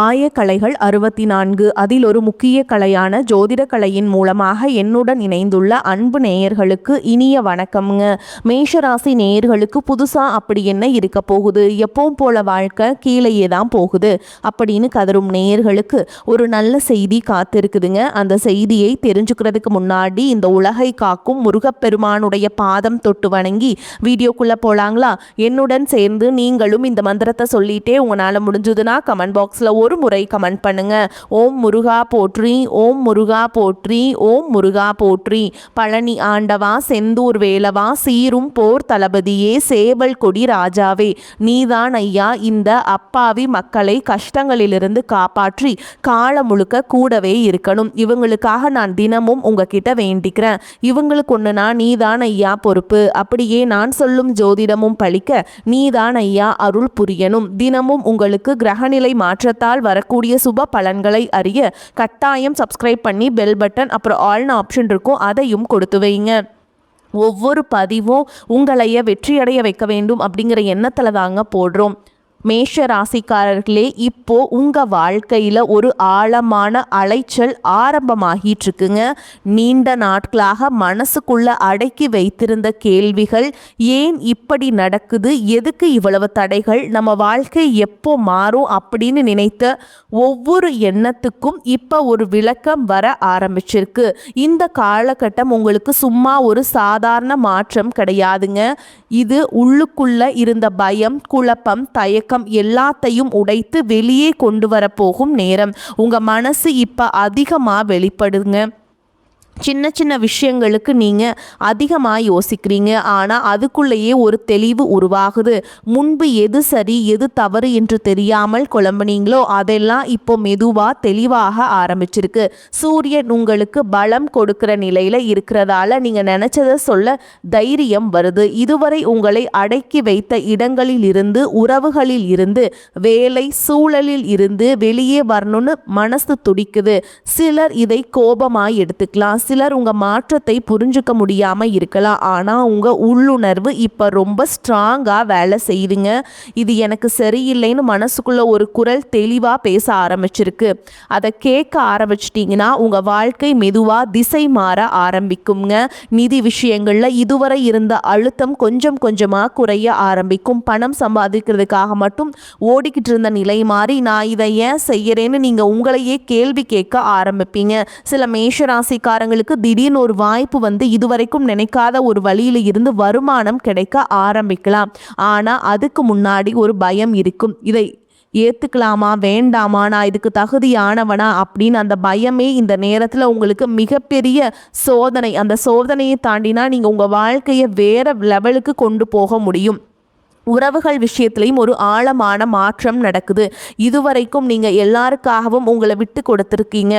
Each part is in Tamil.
ஆயக்கலைகள் 64 அதில் ஒரு முக்கிய கலையான ஜோதிட கலையின் மூலமாக என்னுடன் இணைந்துள்ள அன்பு நேயர்களுக்கு இனிய வணக்கம்ங்க. மேஷராசி நேயர்களுக்கு புதுசா அப்படி என்ன இருக்க போகுது, எப்பவும் போல வாழ்க்கை கீழேயே தான் போகுது அப்படின்னு கதரும் நேயர்களுக்கு ஒரு நல்ல செய்தி காத்திருக்குதுங்க. அந்த செய்தியை தெரிஞ்சுக்கிறதுக்கு முன்னாடி இந்த உலகை காக்கும் முருகப்பெருமானுடைய பாதம் தொட்டு வணங்கி வீடியோக்குள்ள போலாங்களா? என்னுடன் சேர்ந்து நீங்களும் இந்த மந்திரத்தை சொல்லிட்டே உங்களால் முடிஞ்சதுன்னா கமெண்ட் பாக்ஸில் ஒரு முறை கமெண்ட் பண்ணுங்க. ஓம் முருகா போற்றி, ஓம் முருகா போற்றி, ஓம் முருகா போற்றி. பழனி ஆண்டவா, செந்தூர் வேலவா, சீரும் போர் தளபதியே, சேவல் கொடி ராஜாவே, நீதான் ஐயா இந்த அப்பாவி மக்களை கஷ்டங்களிலிருந்து காப்பாற்றி காலம் முழுக்க கூடவே இருக்கணும். இவங்களுக்காக நான் தினமும் உங்ககிட்ட வேண்டிக்கிறேன். இவங்களுக்கு ஒன்றுனா நீதான் ஐயா பொறுப்பு. அப்படியே நான் சொல்லும் ஜோதிடமும் பழிக்க நீதான் ஐயா அருள் புரியணும். தினமும் உங்களுக்கு கிரகநிலை மாற்றத்தால் வரக்கூடிய சுப பலன்களை அறிய கட்டாயம் சப்ஸ்கிரைப் பண்ணி பெல் பட்டன் அப்புறம் ஆல்னு ஆப்ஷன் இருக்கும், அதையும் கொடுத்து வைங்க. ஒவ்வொரு பதிவும் உங்களைய வெற்றியடைய வைக்க வேண்டும் அப்படிங்கிற எண்ணத்தில் தாங்க போடுறோம். மேஷ ராசிக்காரர்களே, இப்போ உங்கள் வாழ்க்கையில் ஒரு ஆழமான அலைச்சல் ஆரம்பமாகிட்டு இருக்குங்க. நீண்ட நாட்களாக மனசுக்குள்ள அடக்கி வைத்திருந்த கேள்விகள், ஏன் இப்படி நடக்குது, எதுக்கு இவ்வளவு தடைகள், நம்ம வாழ்க்கை எப்போ மாறும் அப்படின்னு நினைத்த ஒவ்வொரு எண்ணத்துக்கும் இப்போ ஒரு விளக்கம் வர ஆரம்பிச்சிருக்கு. இந்த காலகட்டம் உங்களுக்கு சும்மா ஒரு சாதாரண மாற்றம் கிடையாதுங்க. இது உள்ளுக்குள்ள இருந்த பயம், குழப்பம், தயக்கம் எல்லாத்தையும் உடைத்து வெளியே கொண்டு வர போகும் நேரம். உங்க மனசு இப்ப அதிகமா வெளிப்படுங்க. சின்ன சின்ன விஷயங்களுக்கு நீங்கள் அதிகமாக யோசிக்கிறீங்க, ஆனால் அதுக்குள்ளேயே ஒரு தெளிவு உருவாகுது. முன்பு எது சரி எது தவறு என்று தெரியாமல் குழம்புனீங்களோ அதெல்லாம் இப்போ மெதுவாக தெளிவாக ஆரம்பிச்சிருக்கு. சூரியன் உங்களுக்கு பலம் கொடுக்கிற நிலையில் இருக்கிறதால நீங்கள் நினச்சதை சொல்ல தைரியம் வருது. இதுவரை உங்களை அடக்கி வைத்த இடங்களில் இருந்து, உறவுகளில் இருந்து, வேலை சூழலில் இருந்து வெளியே வரணும்னு மனசு துடிக்குது. சிலர் இதை கோபமாக எடுத்துக்கலாம், சிலர் உங்கள் மாற்றத்தை புரிஞ்சுக்க முடியாமல் இருக்கலாம். ஆனால் உங்கள் உள்ளுணர்வு இப்போ ரொம்ப ஸ்ட்ராங்காக வேலை செய்யுதுங்க. இது எனக்கு சரியில்லைன்னு மனசுக்குள்ள ஒரு குரல் தெளிவாக பேச ஆரம்பிச்சிருக்கு. அதை கேட்க ஆரம்பிச்சிட்டிங்கன்னா உங்கள் வாழ்க்கை மெதுவாக திசை மாற ஆரம்பிக்குங்க. நிதி விஷயங்களில் இதுவரை இருந்த அழுத்தம் கொஞ்சம் கொஞ்சமாக குறைய ஆரம்பிக்கும். பணம் சம்பாதிக்கிறதுக்காக மட்டும் ஓடிக்கிட்டு இருந்த நிலை மாறி நான் இதை ஏன் செய்யறேன்னு நீங்கள் உங்களையே கேள்வி கேட்க ஆரம்பிப்பீங்க. சில மேஷராசிக்காரங்க திடீர்னு ஒரு வாய்ப்பு வந்து இதுவரைக்கும் நினைக்காத ஒரு வழியில இருந்து வருமானம் கிடைக்க ஆரம்பிக்கலாம். ஆனா அதுக்கு முன்னாடி ஒரு பயம் இருக்கும். இதை ஏத்துக்கலாமா வேண்டாமா, நான் இதுக்கு தகுதியானவனா அப்படின்னு அந்த பயமே இந்த நேரத்தில் உங்களுக்கு மிகப்பெரிய சோதனை. அந்த சோதனையை தாண்டினா நீங்கள் உங்கள் வாழ்க்கையை வேற லெவலுக்கு கொண்டு போக முடியும். உறவுகள் விஷயத்திலையும் ஒரு ஆழமான மாற்றம் நடக்குது. இதுவரைக்கும் நீங்கள் எல்லாருக்காகவும் உங்களை விட்டு கொடுத்துருக்கீங்க.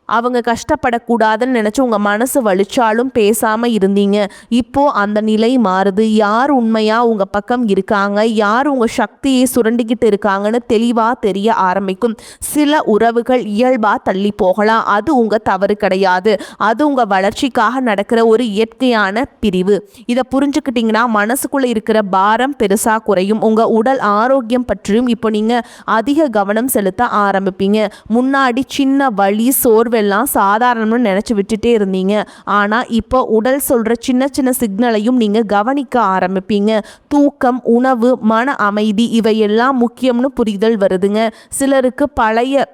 அவங்க கஷ்டப்படக்கூடாதுன்னு நினச்சி உங்கள் மனசு வலிச்சாலும் பேசாமல் இருந்தீங்க. இப்போது அந்த நிலை மாறுது. யார் உண்மையாக உங்கள் பக்கம் இருக்காங்க, யார் உங்கள் சக்தியை சுரண்டிக்கிட்டு இருக்காங்கன்னு தெளிவாக தெரிய ஆரம்பிக்கும். சில உறவுகள் இயல்பாக தள்ளி போகலாம், அது உங்கள் தவறு கிடையாது. அது உங்கள் வளர்ச்சிக்காக நடக்கிற ஒரு இயற்கையான பிரிவு. இதை புரிஞ்சுக்கிட்டிங்கன்னா மனசுக்குள்ளே இருக்கிற பாரம் பெருசாக குறையும். உங்கள் உடல் ஆரோக்கியம் பற்றியும் இப்போ நீங்கள் அதிக கவனம் செலுத்த ஆரம்பிப்பீங்க. முன்னாடி சின்ன வலி சோர்வு எல்லாம் சாதாரணம்னு நினைச்சு விட்டுட்டே இருந்தீங்க. ஆனா இப்போ உடல் சொல்ற சின்ன சின்ன சிக்னலையும் நீங்க கவனிக்க ஆரம்பிப்பீங்க. தூக்கம், உணவு, மன அமைதி இவையெல்லாம் முக்கியம்னு புரிதல் வருதுங்க. சிலருக்கு பழைய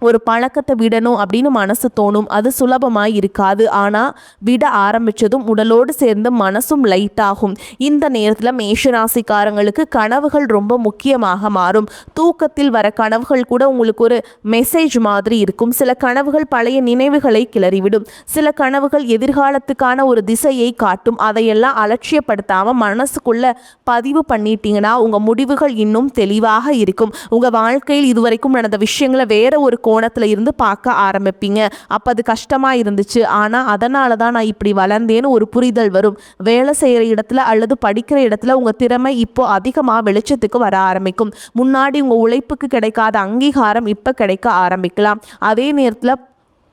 ஒரு பழக்கத்தை விடணும் அப்படின்னு மனசு தோணும். அது சுலபமாக இருக்காது. ஆனால் விட ஆரம்பித்ததும் உடலோடு சேர்ந்து மனசும் லைட் ஆகும். இந்த நேரத்தில் மேஷராசிக்காரங்களுக்கு கனவுகள் ரொம்ப முக்கியமாக மாறும். தூக்கத்தில் வர கனவுகள் கூட உங்களுக்கு ஒரு மெசேஜ் மாதிரி இருக்கும். சில கனவுகள் பழைய நினைவுகளை கிளறிவிடும். சில கனவுகள் எதிர்காலத்துக்கான ஒரு திசையை காட்டும். அதையெல்லாம் அலட்சியப்படுத்தாமல் மனசுக்குள்ள பதிவு பண்ணிட்டீங்கன்னா உங்கள் முடிவுகள் இன்னும் தெளிவாக இருக்கும். உங்கள் வாழ்க்கையில் இதுவரைக்கும் நடந்த விஷயங்களை வேற ஒரு கோணத்தில் இருந்து பார்க்க ஆரம்பிப்பீங்க. அப்போ அது கஷ்டமாக இருந்துச்சு, ஆனால் அதனால தான் நான் இப்படி வளர்ந்தேன்னு ஒரு புரிதல் வரும். வேலை செய்கிற இடத்துல அல்லது படிக்கிற இடத்துல உங்கள் திறமை இப்போ அதிகமாக வெளிச்சத்துக்கு வர ஆரம்பிக்கும். முன்னாடி உங்கள் உழைப்புக்கு கிடைக்காத அங்கீகாரம் இப்போ கிடைக்க ஆரம்பிக்கலாம். அதே நேரத்தில்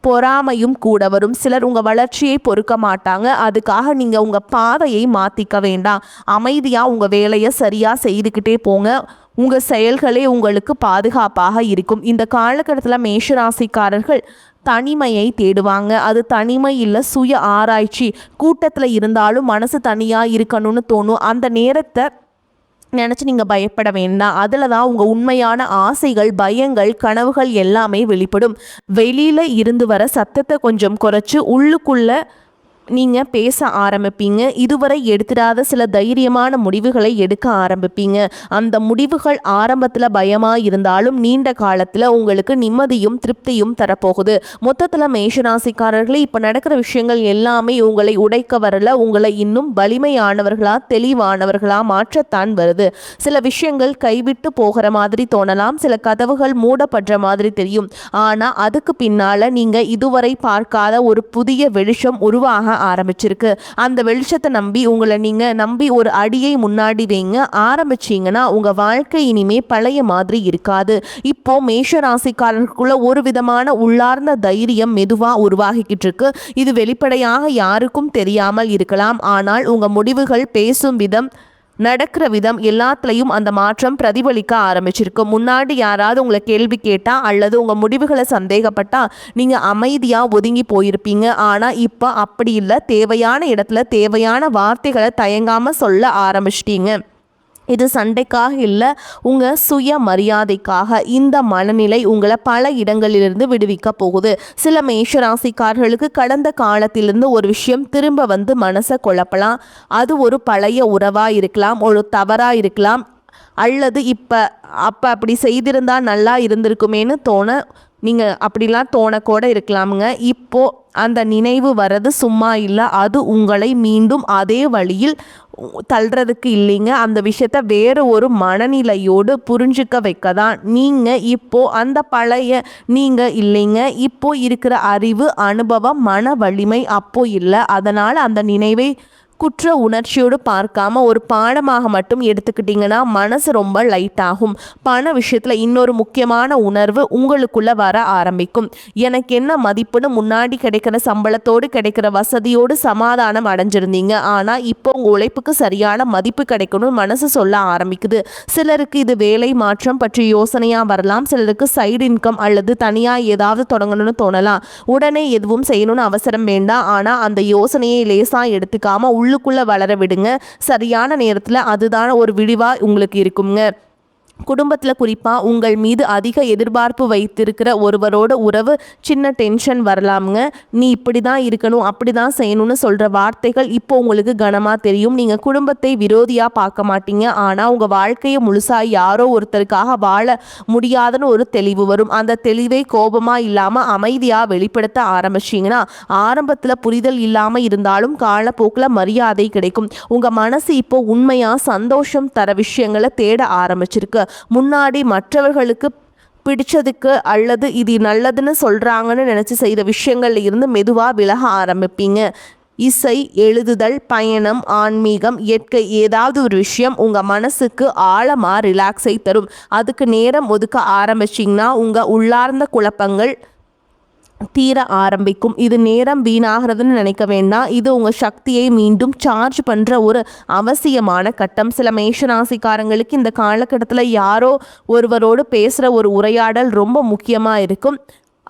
பொறாமையும் கூட வரும். சிலர் உங்கள் வளர்ச்சியை பொறுக்க மாட்டாங்க. அதுக்காக நீங்கள் உங்கள் பாதையை மாற்றிக்க வேண்டாம். அமைதியாக உங்கள் வேலையை சரியாக செய்துக்கிட்டே போங்க. உங்கள் செயல்களே உங்களுக்கு பாதுகாப்பாக இருக்கும். இந்த காலகட்டத்தில் மேஷராசிக்காரர்கள் தனிமையை தேடுவாங்க. அது தனிமை இல்லை, சுய ஆராய்ச்சி. கூட்டத்தில் இருந்தாலும் மனசு தனியாக இருக்கணும்னு தோணும். அந்த நேரத்தை நினச்சி நீங்கள் பயப்பட வேண்டாம். அதில் தான் உங்கள் உண்மையான ஆசைகள், பயங்கள், கனவுகள் எல்லாமே வெளிப்படும். வெளியில் இருந்து வர சத்தத்தை கொஞ்சம் குறைச்சி உள்ளுக்குள்ளே நீங்கள் பேச ஆரம்பிப்பீங்க. இதுவரை எடுத்துடாத சில தைரியமான முடிவுகளை எடுக்க ஆரம்பிப்பீங்க. அந்த முடிவுகள் ஆரம்பத்தில் பயமாக இருந்தாலும் நீண்ட காலத்தில் உங்களுக்கு நிம்மதியும் திருப்தியும் தரப்போகுது. மொத்தத்தில் மேஷராசிக்காரர்களே, இப்போ நடக்கிற விஷயங்கள் எல்லாமே உங்களை உடைக்க வரல, உங்களை இன்னும் வலிமையானவர்களா தெளிவானவர்களா மாற்றத்தான் வருது. சில விஷயங்கள் கைவிட்டு போகிற மாதிரி தோணலாம், சில கதவுகள் மூடப்படுற மாதிரி தெரியும். ஆனால் அதுக்கு பின்னால் நீங்கள் இதுவரை பார்க்காத ஒரு புதிய வெளிச்சம் உருவாக ஆரம்பிச்சிருக்கு. அந்த வெளிச்சத்தை நம்பி உங்களை நீங்கள் நம்பி ஒரு அடியை முன்னாடி வைங்க. ஆரம்பிச்சிங்கன்னா உங்கள் வாழ்க்கை இனிமே பழைய மாதிரி இருக்காது. இப்போ மேஷ ராசிக்காரர்களுக்குள்ள ஒரு விதமான உள்ளார்ந்த தைரியம் மெதுவாக உருவாகிக்கிட்டு இருக்கு. இது வெளிப்படையாக யாருக்கும் தெரியாமல் இருக்கலாம். ஆனால் உங்கள் முடிவுகள், பேசும் விதம், நடக்கிற விதம் எல்லாத்துலேயும் அந்த மாற்றம் பிரதிபலிக்க ஆரம்பிச்சிருக்கு. முன்னாடி யாராவது உங்களை கேள்வி கேட்டால் அல்லது உங்கள் முடிவுகளை சந்தேகப்பட்டால் நீங்கள் அமைதியாக ஒதுங்கி போயிருப்பீங்க. ஆனால் இப்போ அப்படி இல்லை. தேவையான இடத்துல தேவையான வார்த்தைகளை தயங்காமல் சொல்ல ஆரம்பிச்சிட்டீங்க. இது சண்டைக்காக இல்லை, உங்கள் சுய மரியாதைக்காக. இந்த மனநிலை உங்களை பல இடங்களிலிருந்து விடுவிக்க போகுது. சில மேஷராசிக்காரர்களுக்கு கடந்த காலத்திலிருந்து ஒரு விஷயம் திரும்ப வந்து மனசை குழப்பலாம். அது ஒரு பழைய உறவாக இருக்கலாம், ஒரு தவறாக இருக்கலாம், அல்லது அப்போ அப்படி செய்திருந்தால் நல்லா இருந்திருக்குமேன்னு நீங்கள் அப்படிலாம் தோணக்கூட இருக்கலாமுங்க. இப்போது அந்த நினைவு வர்றது சும்மா இல்லை, அது உங்களை மீண்டும் அதே வழியில் தள்ளுறதுக்கு இல்லைங்க. அந்த விஷயத்த வேறு ஒரு மனநிலையோடு புரிஞ்சுக்க வைக்க தான். நீங்கள் இப்போது அந்த பழைய நீங்கள் இல்லைங்க. இப்போ இருக்கிற அறிவு, அனுபவம், மன வலிமை அப்போ இல்லை. அதனால் அந்த நினைவை குற்ற உணர்ச்சியோடு பார்க்காம ஒரு பாடமாக மட்டும் எடுத்துக்கிட்டிங்கன்னா மனசு ரொம்ப லைட் ஆகும். பண விஷயத்தில் இன்னொரு முக்கியமான உணர்வு உங்களுக்குள்ளே வர ஆரம்பிக்கும். எனக்கு என்ன மதிப்புன்னு முன்னாடி கிடைக்கிற சம்பளத்தோடு கிடைக்கிற வசதியோடு சமாதானம் அடைஞ்சிருந்தீங்க. ஆனால் இப்போ உங்கள் உழைப்புக்கு சரியான மதிப்பு கிடைக்கணும்னு மனசு சொல்ல ஆரம்பிக்குது. சிலருக்கு இது வேலை மாற்றம் பற்றி யோசனையாக வரலாம். சிலருக்கு சைடு இன்கம் அல்லது தனியாக ஏதாவது தொடங்கணும்னு தோணலாம். உடனே எதுவும் செய்யணும்னு அவசரம் வேண்டாம். ஆனால் அந்த யோசனையை லேசாக எடுத்துக்காமல் உள்ளுக்குள்ளே வளர விடுங்க. சரியான நேரத்தில் அதுதான் ஒரு விடிவாக உங்களுக்கு இருக்குங்க. குடும்பத்தில் குறிப்பாக உங்கள் மீது அதிக எதிர்பார்ப்பு வைத்திருக்கிற ஒருவரோட உறவு சின்ன டென்ஷன் வரலாமுங்க. நீ இப்படி தான் இருக்கணும், அப்படி தான் செய்யணும்னு சொல்கிற வார்த்தைகள் இப்போ உங்களுக்கு கனமாக தெரியும். நீங்கள் குடும்பத்தை விரோதியாக பார்க்க மாட்டீங்க. ஆனால் உங்கள் வாழ்க்கையை முழுசாக யாரோ ஒருத்தருக்காக வாழ முடியாதுன்னு ஒரு தெளிவு வரும். அந்த தெளிவை கோபமாக இல்லாமல் அமைதியாக வெளிப்படுத்த ஆரம்பிச்சிங்கன்னா ஆரம்பத்தில் புரிதல் இல்லாமல் இருந்தாலும் காலப்போக்கில் மரியாதை கிடைக்கும். உங்கள் மனசு இப்போ உண்மையாக சந்தோஷம் தர விஷயங்களை தேட ஆரம்பிச்சிருக்கு. முன்னாடி மற்றவர்களுக்கு பிடிச்சதுக்கு அல்லது இது நல்லதுன்னு சொல்கிறாங்கன்னு நினச்சி செய்த விஷயங்கள்ல இருந்து மெதுவாக விலக ஆரம்பிப்பீங்க. இசை, எழுதுதல், பயணம், ஆன்மீகம், இயற்கை, ஏதாவது ஒரு விஷயம் உங்கள் மனசுக்கு ஆழமாக ரிலாக்ஸை தரும். அதுக்கு நேரம் ஒதுக்க ஆரம்பிச்சிங்கன்னா உங்கள் உள்ளார்ந்த குழப்பங்கள் தீர ஆரம்பிக்கும். இது நேரம் வீணாகிறதுன்னு நினைக்க வேண்டாம். இது உங்கள் சக்தியை மீண்டும் சார்ஜ் பண்ணுற ஒரு அவசியமான கட்டம். சில மேஷராசிக்காரங்களுக்கு இந்த காலகட்டத்தில் யாரோ ஒருவரோடு பேசுகிற ஒரு உரையாடல் ரொம்ப முக்கியமாக இருக்கும்.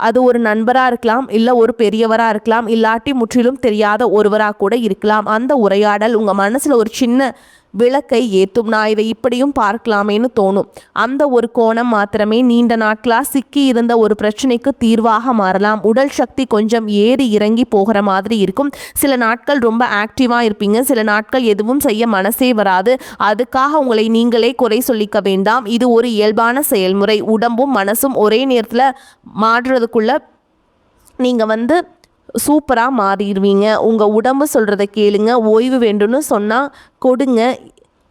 அது ஒரு நண்பராக இருக்கலாம், இல்லை ஒரு பெரியவராக இருக்கலாம், இல்லாட்டி முற்றிலும் தெரியாத ஒருவராக கூட இருக்கலாம். அந்த உரையாடல் உங்கள் மனசில் ஒரு சின்ன விளக்கை ஏற்றும். நான் இதை இப்படியும் பார்க்கலாமேன்னு தோணும். அந்த ஒரு கோணம் மாத்திரமே நீண்ட நாட்களாக சிக்கி இருந்த ஒரு பிரச்சனைக்கு தீர்வாக மாறலாம். உடல் சக்தி கொஞ்சம் ஏறி இறங்கி போகிற மாதிரி இருக்கும். சில நாட்கள் ரொம்ப ஆக்டிவாக இருப்பீங்க, சில நாட்கள் எதுவும் செய்ய மனசே வராது. அதுக்காக உங்களை நீங்களே குறை சொல்லிக்க வேண்டாம். இது ஒரு இயல்பான செயல்முறை. உடம்பும் மனசும் ஒரே நேரத்தில் மாறுறதுக்குள்ள நீங்கள் சூப்பராக மாறிடுவீங்க. உங்கள் உடம்பு சொல்கிறத கேளுங்க. ஓய்வு வேண்டும்னு சொன்னால் கொடுங்க,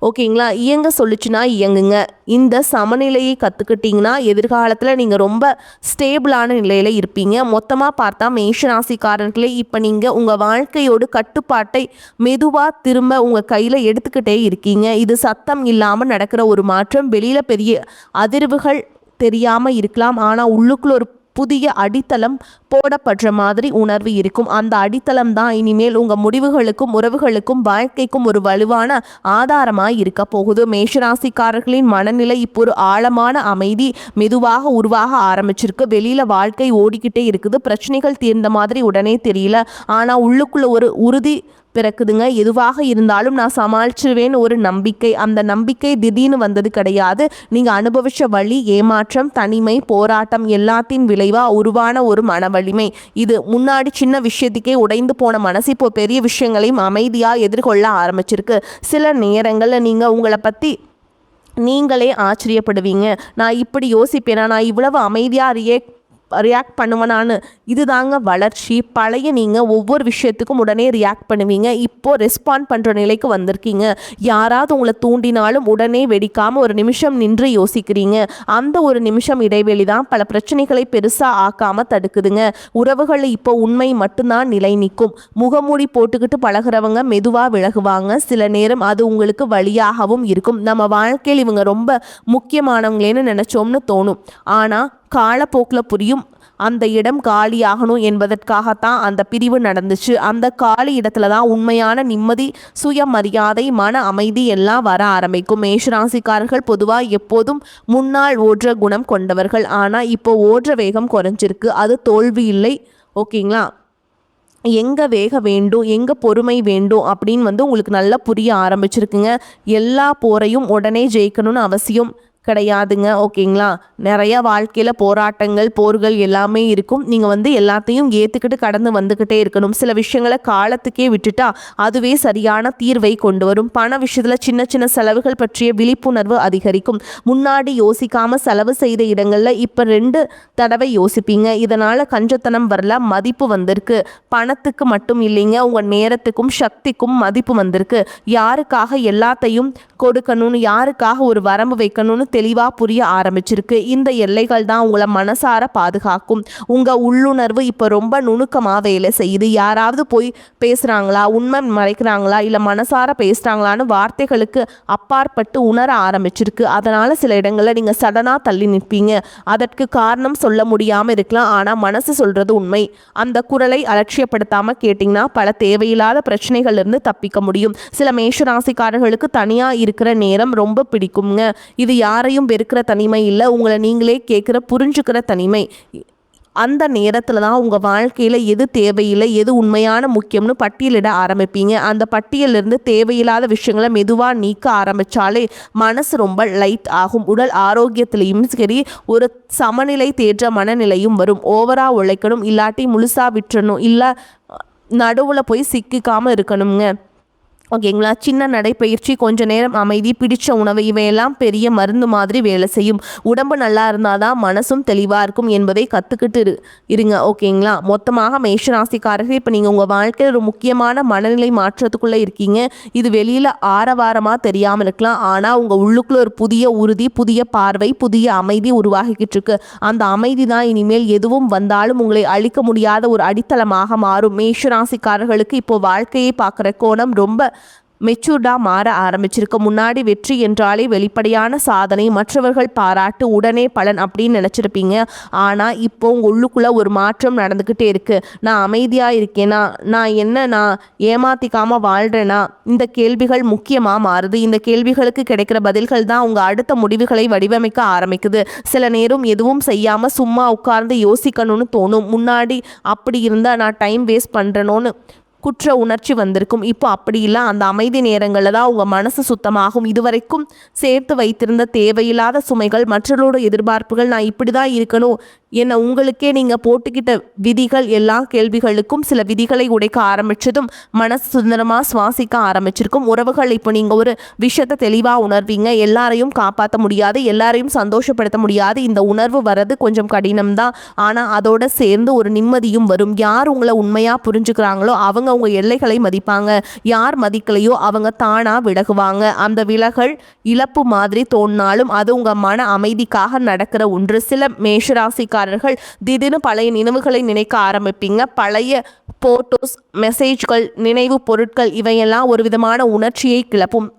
ஓகேங்களா? இயங்க சொல்லிச்சுன்னா இயங்குங்க. இந்த சமநிலையை கற்றுக்கிட்டிங்கன்னா எதிர்காலத்தில் நீங்கள் ரொம்ப ஸ்டேபிளான நிலையில் இருப்பீங்க. மொத்தமாக பார்த்தா மேஷராசிக்காரர்களே, இப்போ நீங்கள் உங்கள் வாழ்க்கையோடு கட்டுப்பாட்டை மெதுவாக திரும்ப உங்கள் கையில் எடுத்துக்கிட்டே இருக்கீங்க. இது சத்தம் இல்லாமல் நடக்கிற ஒரு மாற்றம். வெளியில் பெரிய அதிர்வுகள் தெரியாமல் இருக்கலாம், ஆனால் உள்ளுக்குள்ள ஒரு புதிய அடித்தளம் போடப்படுற மாதிரி உணர்வு இருக்கும். அந்த அடித்தளம் தான் இனிமேல் உங்கள் முடிவுகளுக்கும் உறவுகளுக்கும் வாழ்க்கைக்கும் ஒரு வலுவான ஆதாரமாக இருக்க போகுது. மேஷராசிக்காரர்களின் மனநிலை இப்போ ஒரு ஆழமான அமைதி மெதுவாக உருவாக ஆரம்பிச்சிருக்கு. வெளியில் வாழ்க்கை ஓடிக்கிட்டே இருக்குது. பிரச்சனைகள் தீர்ந்த மாதிரி உடனே தெரியல, ஆனால் உள்ளுக்குள்ள ஒரு உறுதி பிறக்குதுங்க. எதுவாக இருந்தாலும் நான் சமாளிச்சிருவேன்னு ஒரு நம்பிக்கை. அந்த நம்பிக்கை திடீர்னு வந்தது கிடையாது. நீங்கள் அனுபவிச்ச வலி, ஏமாற்றம், தனிமை, போராட்டம் எல்லாத்தின் விளைவாக உருவான ஒரு மன வலிமை இது. முன்னாடி சின்ன விஷயத்துக்கே உடைந்து போன மனசு இப்போ பெரிய விஷயங்களையும் அமைதியாக எதிர்கொள்ள ஆரம்பிச்சிருக்கு. சில நேரங்களில் நீங்கள் உங்களை பற்றி நீங்களே ஆச்சரியப்படுவீங்க. நான் இப்படி யோசிப்பேனா, நான் இவ்வளவு அமைதியாக ரியாக்ட் பண்ணுவேனான்னு. இது தாங்க வளர்ச்சி. பழைய நீங்கள் ஒவ்வொரு விஷயத்துக்கும் உடனே ரியாக்ட் பண்ணுவீங்க. இப்போது ரெஸ்பாண்ட் பண்ணுற நிலைக்கு வந்திருக்கீங்க. யாராவது உங்களை தூண்டினாலும் உடனே வெடிக்காமல் ஒரு நிமிஷம் நின்று யோசிக்கிறீங்க. அந்த ஒரு நிமிஷம் இடைவெளி தான் பல பிரச்சனைகளை பெருசாக ஆக்காமல் தடுக்குதுங்க. உறவுகளில் இப்போ உண்மை மட்டும்தான் நிலை நிற்கும். முகமூடி போட்டுக்கிட்டு பழகிறவங்க மெதுவாக விலகுவாங்க. சில நேரம் அது உங்களுக்கு வழியாகவும் இருக்கும். நம்ம வாழ்க்கையில் இவங்க ரொம்ப முக்கியமானவங்களேன்னு நினச்சோம்னு தோணும். ஆனால் காலப்போக்கில் புரியும், அந்த இடம் காலியாகணும் என்பதற்காகத்தான் அந்த பிரிவு நடந்துச்சு. அந்த காலி இடத்துல தான் உண்மையான நிம்மதி, சுயமரியாதை, மன அமைதி எல்லாம் வர ஆரம்பிக்கும். மேஷராசிக்காரர்கள் பொதுவாக எப்போதும் முன்னால் ஓடுற குணம் கொண்டவர்கள். ஆனால் இப்போ ஓடுற வேகம் குறைஞ்சிருக்கு. அது தோல்வி இல்லை, ஓகேங்களா. எங்கே வேக வேண்டும், எங்கே பொறுமை வேண்டும் அப்படின்னு உங்களுக்கு நல்லா புரிய ஆரம்பிச்சிருக்குங்க. எல்லா போரையும் உடனே ஜெயிக்கணும்னு அவசியம் கிடையாதுங்க, ஓகேங்களா. நிறைய வாழ்க்கையில் போராட்டங்கள், போர்கள் எல்லாமே இருக்கும். நீங்கள் எல்லாத்தையும் ஏற்றுக்கிட்டு கடந்து வந்துக்கிட்டே இருக்கணும். சில விஷயங்களை காலத்துக்கே விட்டுட்டா அதுவே சரியான தீர்வை கொண்டு வரும். பண விஷயத்தில் சின்ன சின்ன செலவுகள் பற்றிய விழிப்புணர்வு அதிகரிக்கும். முன்னாடி யோசிக்காமல் செலவு செய்த இடங்களில் இப்போ 2 தடவை யோசிப்பீங்க. இதனால் கஞ்சத்தனம் வரல, மதிப்பு வந்திருக்கு. பணத்துக்கு மட்டும் இல்லைங்க, உங்கள் நேரத்துக்கும் சக்திக்கும் மதிப்பு வந்திருக்கு. யாருக்காக எல்லாத்தையும் கொடுக்கணும்னு, யாருக்காக ஒரு வரம்பு வைக்கணும்னு தெளிவாக புரிய ஆரம்பிச்சிருக்கு. இந்த எல்லைகள் தான் உங்களை மனசார பாதுகாக்கும். உங்கள் உள்ளுணர்வு இப்போ ரொம்ப நுணுக்கமாக வேலை செய்யுது. யாராவது போய் பேசுகிறாங்களா, உண்மை மறைக்கிறாங்களா, இல்லை மனசார பேசுகிறாங்களான்னு வார்த்தைகளுக்கு அப்பாற்பட்டு உணர ஆரம்பிச்சிருக்கு. அதனால் சில இடங்களில் நீங்கள் சடனாக தள்ளி நிற்பீங்க. அதற்கு காரணம் சொல்ல முடியாமல் இருக்கலாம், ஆனால் மனசு சொல்கிறது உண்மை. அந்த குரலை அலட்சியப்படுத்தாமல் கேட்டிங்கன்னா பல தேவையில்லாத பிரச்சனைகள்லேருந்து தப்பிக்க முடியும். சில மேஷராசிக்காரர்களுக்கு தனியாக இருக்கிற நேரம் ரொம்ப பிடிக்குங்க. இது யாரையும் வெறுக்கிற தனிமை இல்லை, உங்களை நீங்களே கேட்குற புரிஞ்சுக்கிற தனிமை. அந்த நேரத்தில் தான் உங்கள் வாழ்க்கையில் எது தேவையில்லை, எது உண்மையான முக்கியம்னு பட்டியலிட ஆரம்பிப்பீங்க. அந்த பட்டியலிருந்து தேவையில்லாத விஷயங்களை மெதுவாக நீக்க ஆரம்பித்தாலே மனசு ரொம்ப லைட் ஆகும். உடல் ஆரோக்கியத்திலையும் சரி, ஒரு சமநிலை தேற்ற மனநிலையும் வரும். ஓவராக உழைக்கணும், இல்லாட்டி முழுசாக விட்டுறணும், இல்லை நடுவில் போய் சிக்கிக்காமல் இருக்கணுங்க, ஓகேங்களா. சின்ன நடைப்பயிற்சி, கொஞ்ச நேரம் அமைதி, பிடிச்ச உணவு இவையெல்லாம் பெரிய மருந்து மாதிரி வேலை செய்யும். உடம்பு நல்லா இருந்தால் தான் மனசும் தெளிவாக இருக்கும் என்பதை கற்றுக்கிட்டு இருங்க, ஓகேங்களா. மொத்தமாக மேஷராசிக்காரர்கள் இப்போ நீங்கள் உங்கள் வாழ்க்கையில் ஒரு முக்கியமான மனநிலை மாற்றத்துக்குள்ளே இருக்கீங்க. இது வெளியில் ஆரவாரமாக தெரியாமல் இருக்கலாம், ஆனால் உங்கள் உள்ளுக்குள்ளே ஒரு புதிய உறுதி, புதிய பார்வை, புதிய அமைதி உருவாகிக்கிட்டு இருக்கு. அந்த அமைதி தான் இனிமேல் எதுவும் வந்தாலும் உங்களை அழிக்க முடியாத ஒரு அடித்தளமாக மாறும். மேஷராசிக்காரர்களுக்கு இப்போ வாழ்க்கையை பார்க்குற கோணம் ரொம்ப மெச்சூர்டாக மாற ஆரம்பிச்சிருக்கு. முன்னாடி வெற்றி என்றாலே வெளிப்படையான சாதனை, மற்றவர்கள் பாராட்டு, உடனே பலன் அப்படின்னு நினச்சிருப்பீங்க. ஆனால் இப்போ உங்கள் உள்ளுக்குள்ளே ஒரு மாற்றம் நடந்துக்கிட்டே இருக்குது. நான் அமைதியாக இருக்கேனா, நான் ஏமாற்றிக்காமல் வாழ்கிறேனா, இந்த கேள்விகள் முக்கியமாக மாறுது. இந்த கேள்விகளுக்கு கிடைக்கிற பதில்கள் தான் உங்கள் அடுத்த முடிவுகளை வடிவமைக்க ஆரம்பிக்குது. சில நேரம் எதுவும் செய்யாமல் சும்மா உட்கார்ந்து யோசிக்கணும்னு தோணும். முன்னாடி அப்படி இருந்தால் நான் டைம் வேஸ்ட் பண்ணுறேனோன்னு குற்ற உணர்ச்சி வந்திருக்கும். இப்போ அப்படி இல்லை, அந்த அமைதி நேரங்களில் தான் உங்கள் மனசு சுத்தமாகும். இதுவரைக்கும் சேர்த்து வைத்திருந்த தேவையில்லாத சுமைகள், மற்றவர்களோட எதிர்பார்ப்புகள், நான் இப்படி தான் இருக்கணும் என்ன உங்களுக்கே நீங்கள் போட்டுக்கிட்ட விதிகள், எல்லா கேள்விகளுக்கும் சில விதிகளை உடைக்க ஆரம்பித்ததும் மனசு சுதந்திரமாக சுவாசிக்க ஆரம்பிச்சிருக்கும். உறவுகள் இப்போ நீங்கள் ஒரு விஷயத்தை தெளிவாக உணர்வீங்க. எல்லாரையும் காப்பாற்ற முடியாது, எல்லாரையும் சந்தோஷப்படுத்த முடியாது. இந்த உணர்வு வர்றது கொஞ்சம் கடினம்தான், ஆனால் அதோட சேர்ந்து ஒரு நிம்மதியும் வரும். யார் உங்களை உண்மையாக புரிஞ்சுக்கிறாங்களோ அவங்க உங்கள் எல்லைகளை மதிப்பாங்க. யார் மதிக்கலையோ அவங்க தானாக விலகுவாங்க. அந்த விலகல் இழப்பு மாதிரி தோணினாலும் அது உங்கள் மன அமைதிக்காக நடக்கிற ஒன்று. சில மேஷராசிக்காரர்கள் திடீர்னு பழைய நினைவுகளை நினைக்க ஆரம்பிப்பீங்க. பழைய போட்டோஸ், மெசேஜ்கள், நினைவு பொருட்கள் இவையெல்லாம் ஒரு விதமான உணர்ச்சியை கிளப்பும்.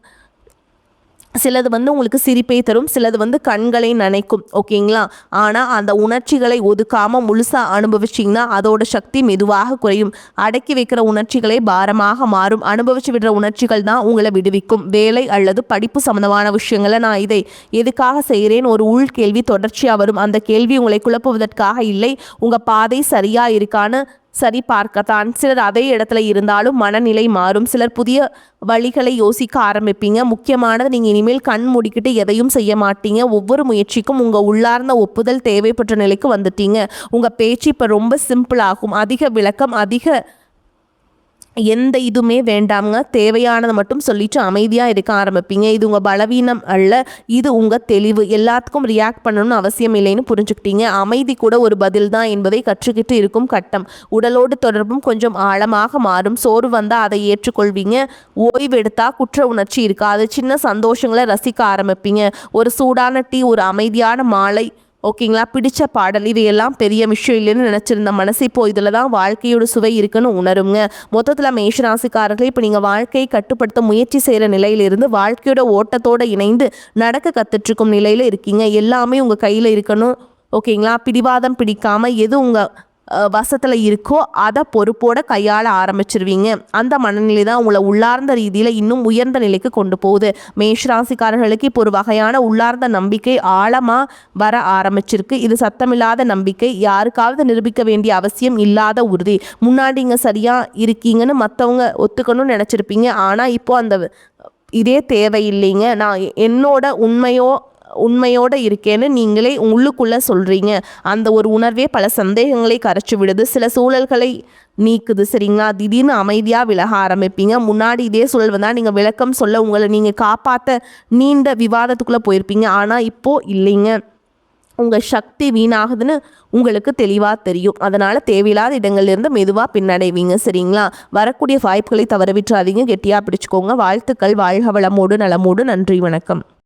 சிலது வந்து உங்களுக்கு சிரிப்பை தரும், சிலது வந்து கண்களை நனைக்கும். ஓகேங்களா? ஆனால் அந்த உணர்ச்சிகளை ஒதுக்காமல் முழுசாக அனுபவிச்சிங்கன்னா அதோட சக்தி மெதுவாக குறையும். அடக்கி வைக்கிற உணர்ச்சிகளே பாரமாக மாறும். அனுபவிச்சு விடுற உணர்ச்சிகள் தான் உங்களை விடுவிக்கும். வேலை அல்லது படிப்பு சம்மந்தமான விஷயங்களை நான் இதை எதுக்காக செய்கிறேன் ஒரு உள்கேள்வி தொடர்ச்சியாக வரும். அந்த கேள்வி உங்களை குழப்புவதற்காக இல்லை, உங்கள் பாதை சரியாக இருக்கான்னு சரி பார்க்கத்தான். சிலர் அதே இடத்துல இருந்தாலும் மனநிலை மாறும். சிலர் புதிய வழிகளை யோசிக்க ஆரம்பிப்பீங்க. முக்கியமானது, நீங்கள் இனிமேல் கண் மூடிக்கிட்டு எதையும் செய்ய மாட்டீங்க. ஒவ்வொரு முயற்சிக்கும் உங்கள் உள்ளார்ந்த ஒப்புதல் தேவைப்பட்ட நிலைக்கு வந்துட்டீங்க. உங்கள் பேச்சு இப்போ ரொம்ப சிம்பிள் ஆகும். அதிக விளக்கம், அதிக எந்த இதுவுமே வேண்டாமுங்க. தேவையானதை மட்டும் சொல்லிட்டு அமைதியாக இருக்க ஆரம்பிப்பீங்க. இது உங்கள் பலவீனம் அல்ல, இது உங்கள் தெளிவு. எல்லாத்துக்கும் ரியாக்ட் பண்ணணும்னு அவசியம் இல்லைன்னு புரிஞ்சுக்கிட்டீங்க. அமைதி கூட ஒரு பதில் தான் என்பதை கற்றுக்கிட்டு இருக்கும் கட்டம். உடலோடு தொடர்பும் கொஞ்சம் ஆழமாக மாறும். சோறு வந்தால் அதை ஏற்றுக்கொள்வீங்க. ஓய்வு எடுத்தால் குற்ற உணர்ச்சி இருக்காது. சின்ன சந்தோஷங்களை ரசிக்க ஆரம்பிப்பீங்க. ஒரு சூடான டீ, ஒரு அமைதியான மாலை, ஓகேங்களா, பிடிச்ச பாடல், இவையெல்லாம் பெரிய விஷயம் இல்லைன்னு நினச்சிருந்த மனசு இப்போ இதில் தான் வாழ்க்கையோட சுவை இருக்குன்னு உணருங்க. மொத்தத்தில் மேஷராசிக்காரர்கள் இப்போ நீங்கள் வாழ்க்கையை கட்டுப்படுத்த முயற்சி செய்கிற நிலையிலிருந்து வாழ்க்கையோட ஓட்டத்தோடு இணைந்து நடக்க கற்றுட்ருக்கும் நிலையில் இருக்கீங்க. எல்லாமே உங்கள் கையில் இருக்கணும். ஓகேங்களா? பிடிவாதம் பிடிக்காமல் எது உங்கள் வசத்தில் இருக்கோ அதை பொறுப்போட கையாள ஆரம்பிச்சிருவீங்க. அந்த மனநிலை தான் உங்களை உள்ளார்ந்த ரீதியில் இன்னும் உயர்ந்த நிலைக்கு கொண்டு போகுது. மேஷராசிக்காரர்களுக்கு இப்போ ஒரு வகையான உள்ளார்ந்த நம்பிக்கை ஆழமாக வர ஆரம்பிச்சிருக்கு. இது சத்தமில்லாத நம்பிக்கை, யாருக்காவது நிரூபிக்க வேண்டிய அவசியம் இல்லாத உறுதி. முன்னாடி இங்கே சரியாக இருக்கீங்கன்னு மற்றவங்க ஒத்துக்கணும்னு நினச்சிருப்பீங்க. ஆனால் இப்போது அந்த இதே தேவையில்லைங்க, நான் என்னோட உண்மையோடு இருக்கேன்னு நீங்களே உள்ளுக்குள்ளே சொல்கிறீங்க. அந்த ஒரு உணர்வே பல சந்தேகங்களை கரைச்சி விடுது, சில சூழல்களை நீக்குது. சரிங்களா? திடீர்னு அமைதியாக விலக ஆரம்பிப்பீங்க. முன்னாடி இதே சூழல் வந்தால் நீங்கள் விளக்கம் சொல்ல, உங்களை நீங்கள் காப்பாற்ற நீண்ட விவாதத்துக்குள்ளே போயிருப்பீங்க. ஆனால் இப்போது இல்லைங்க, உங்கள் சக்தி வீணாகுதுன்னு உங்களுக்கு தெளிவாக தெரியும். அதனால் தேவையில்லாத இடங்கள்லேருந்து மெதுவாக பின்னடைவீங்க. சரிங்களா? வரக்கூடிய வாய்ப்புகளை தவற விட்டுறாதீங்க. கெட்டியாக பிடிச்சிக்கோங்க. வாழ்த்துக்கள். வாழ்க வளமோடு நலமோடு. நன்றி, வணக்கம்.